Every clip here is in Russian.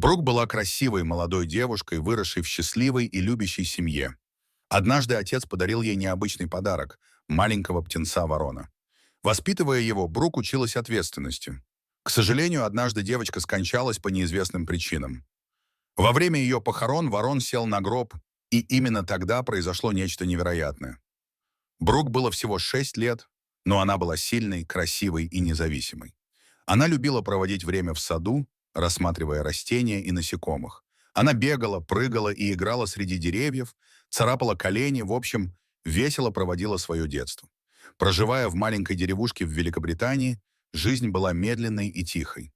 Брук была красивой молодой девушкой, выросшей в счастливой и любящей семье. Однажды отец подарил ей необычный подарок — маленького птенца-ворона. Воспитывая его, Брук училась ответственности. К сожалению, однажды девочка скончалась по неизвестным причинам. Во время ее похорон ворон сел на гроб, и именно тогда произошло нечто невероятное. Брук было всего 6 лет, но она была сильной, красивой и независимой. Она любила проводить время в саду, рассматривая растения и насекомых. Она бегала, прыгала и играла среди деревьев, царапала колени, в общем, весело проводила свое детство. Проживая в маленькой деревушке в Великобритании, жизнь была медленной и тихой.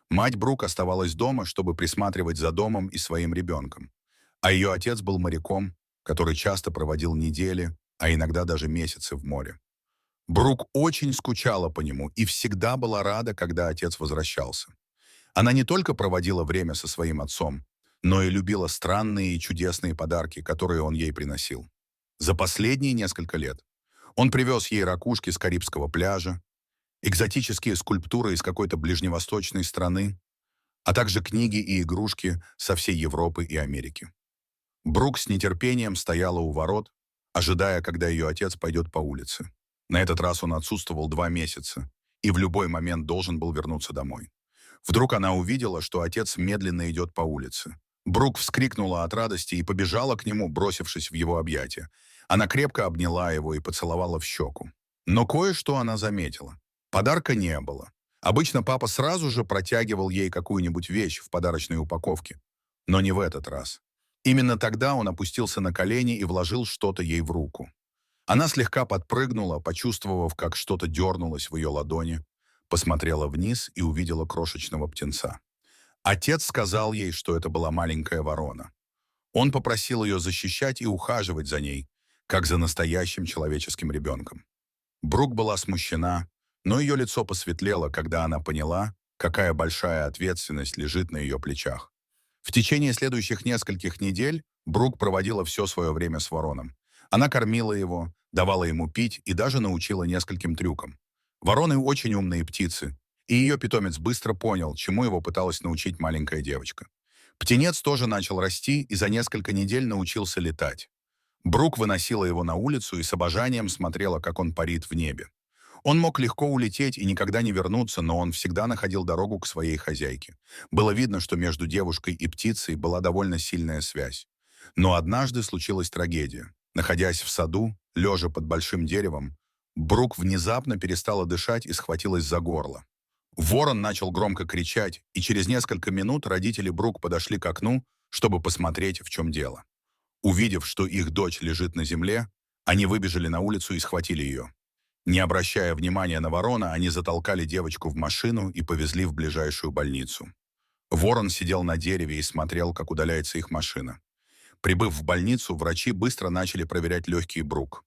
Мать Брук оставалась дома, чтобы присматривать за домом и своим ребенком. А ее отец был моряком, который часто проводил недели, а иногда даже месяцы в море. Брук очень скучала по нему и всегда была рада, когда отец возвращался. Она не только проводила время со своим отцом, но и любила странные и чудесные подарки, которые он ей приносил. За последние несколько лет он привез ей ракушки с Карибского пляжа, экзотические скульптуры из какой-то ближневосточной страны, а также книги и игрушки со всей Европы и Америки. Брук с нетерпением стояла у ворот, ожидая, когда ее отец пойдет по улице. На этот раз он отсутствовал 2 месяца и в любой момент должен был вернуться домой. Вдруг она увидела, что отец медленно идет по улице. Брук вскрикнула от радости и побежала к нему, бросившись в его объятия. Она крепко обняла его и поцеловала в щеку. Но кое-что она заметила. Подарка не было. Обычно папа сразу же протягивал ей какую-нибудь вещь в подарочной упаковке. Но не в этот раз. Именно тогда он опустился на колени и вложил что-то ей в руку. Она слегка подпрыгнула, почувствовав, как что-то дернулось в ее ладони, посмотрела вниз и увидела крошечного птенца. Отец сказал ей, что это была маленькая ворона. Он попросил ее защищать и ухаживать за ней, как за настоящим человеческим ребенком. Брук была смущена, но ее лицо посветлело, когда она поняла, какая большая ответственность лежит на ее плечах. В течение следующих нескольких недель Брук проводила все свое время с вороном. Она кормила его, давала ему пить и даже научила нескольким трюкам. Вороны очень умные птицы, и ее питомец быстро понял, чему его пыталась научить маленькая девочка. Птенец тоже начал расти и за несколько недель научился летать. Брук выносила его на улицу и с обожанием смотрела, как он парит в небе. Он мог легко улететь и никогда не вернуться, но он всегда находил дорогу к своей хозяйке. Было видно, что между девушкой и птицей была довольно сильная связь. Но однажды случилась трагедия. Находясь в саду, лежа под большим деревом, Брук внезапно перестала дышать и схватилась за горло. Ворон начал громко кричать, и через несколько минут родители Брук подошли к окну, чтобы посмотреть, в чем дело. Увидев, что их дочь лежит на земле, они выбежали на улицу и схватили ее. Не обращая внимания на ворона, они затолкали девочку в машину и повезли в ближайшую больницу. Ворон сидел на дереве и смотрел, как удаляется их машина. Прибыв в больницу, врачи быстро начали проверять легкие Брук.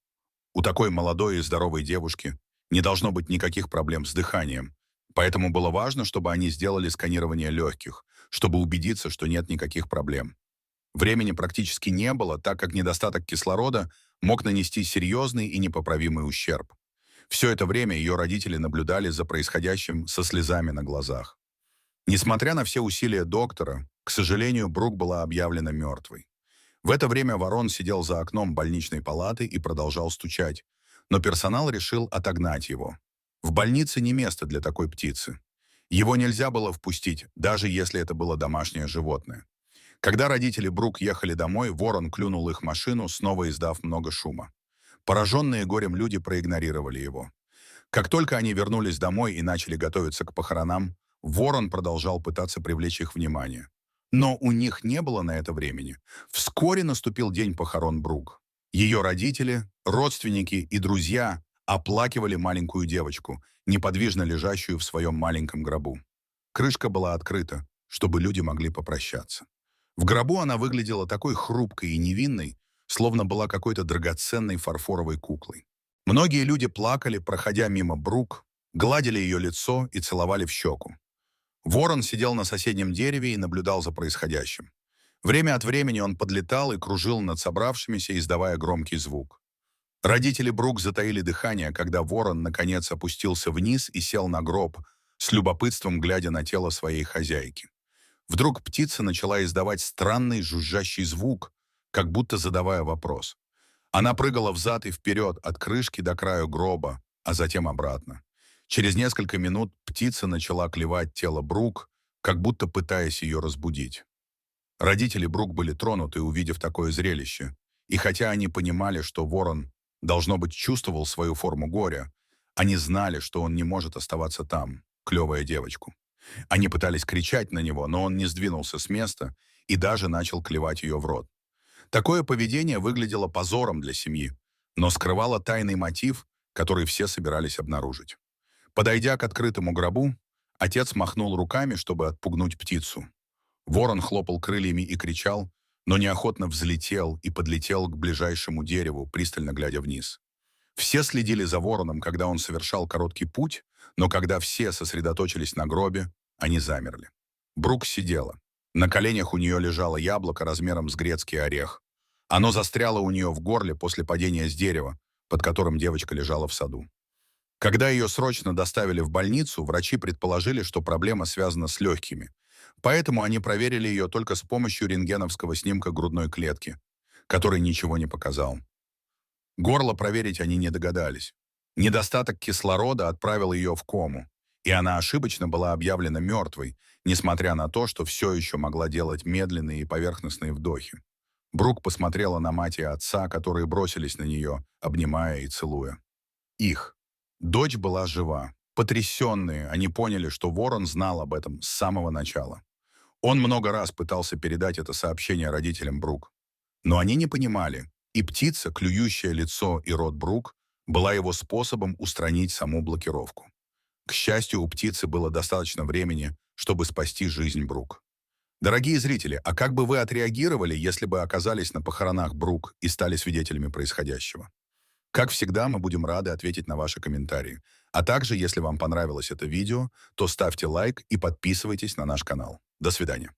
У такой молодой и здоровой девушки не должно быть никаких проблем с дыханием, поэтому было важно, чтобы они сделали сканирование легких, чтобы убедиться, что нет никаких проблем. Времени практически не было, так как недостаток кислорода мог нанести серьезный и непоправимый ущерб. Все это время ее родители наблюдали за происходящим со слезами на глазах. Несмотря на все усилия доктора, к сожалению, Брук была объявлена мертвой. В это время ворон сидел за окном больничной палаты и продолжал стучать, но персонал решил отогнать его. В больнице не место для такой птицы. Его нельзя было впустить, даже если это было домашнее животное. Когда родители Брук ехали домой, ворон клюнул их машину, снова издав много шума. Пораженные горем люди проигнорировали его. Как только они вернулись домой и начали готовиться к похоронам, ворон продолжал пытаться привлечь их внимание. Но у них не было на это времени. Вскоре наступил день похорон Брук. Ее родители, родственники и друзья оплакивали маленькую девочку, неподвижно лежащую в своем маленьком гробу. Крышка была открыта, чтобы люди могли попрощаться. В гробу она выглядела такой хрупкой и невинной, словно была какой-то драгоценной фарфоровой куклой. Многие люди плакали, проходя мимо Брук, гладили ее лицо и целовали в щеку. Ворон сидел на соседнем дереве и наблюдал за происходящим. Время от времени он подлетал и кружил над собравшимися, издавая громкий звук. Родители Брук затаили дыхание, когда ворон, наконец, опустился вниз и сел на гроб, с любопытством глядя на тело своей хозяйки. Вдруг птица начала издавать странный жужжащий звук, как будто задавая вопрос. Она прыгала взад и вперед от крышки до краю гроба, а затем обратно. Через несколько минут птица начала клевать тело Брук, как будто пытаясь ее разбудить. Родители Брук были тронуты, увидев такое зрелище, и хотя они понимали, что ворон, должно быть, чувствовал свою форму горя, они знали, что он не может оставаться там, клевая девочку. Они пытались кричать на него, но он не сдвинулся с места и даже начал клевать ее в рот. Такое поведение выглядело позором для семьи, но скрывало тайный мотив, который все собирались обнаружить. Подойдя к открытому гробу, отец махнул руками, чтобы отпугнуть птицу. Ворон хлопал крыльями и кричал, но неохотно взлетел и подлетел к ближайшему дереву, пристально глядя вниз. Все следили за вороном, когда он совершал короткий путь, но когда все сосредоточились на гробе, они замерли. Брук сидела. На коленях у нее лежало яблоко размером с грецкий орех. Оно застряло у нее в горле после падения с дерева, под которым девочка лежала в саду. Когда ее срочно доставили в больницу, врачи предположили, что проблема связана с легкими. Поэтому они проверили ее только с помощью рентгеновского снимка грудной клетки, который ничего не показал. Горло проверить они не догадались. Недостаток кислорода отправил ее в кому, и она ошибочно была объявлена мертвой, несмотря на то, что все еще могла делать медленные и поверхностные вдохи. Брук посмотрела на мать и отца, которые бросились на нее, обнимая и целуя. Их. Дочь была жива. Потрясенные, они поняли, что Ворон знал об этом с самого начала. Он много раз пытался передать это сообщение родителям Брук. Но они не понимали, и птица, клюющая лицо и рот Брук, была его способом устранить саму блокировку. К счастью, у птицы было достаточно времени, чтобы спасти жизнь Брук. Дорогие зрители, а как бы вы отреагировали, если бы оказались на похоронах Брук и стали свидетелями происходящего? Как всегда, мы будем рады ответить на ваши комментарии. А также, если вам понравилось это видео, то ставьте лайк и подписывайтесь на наш канал. До свидания.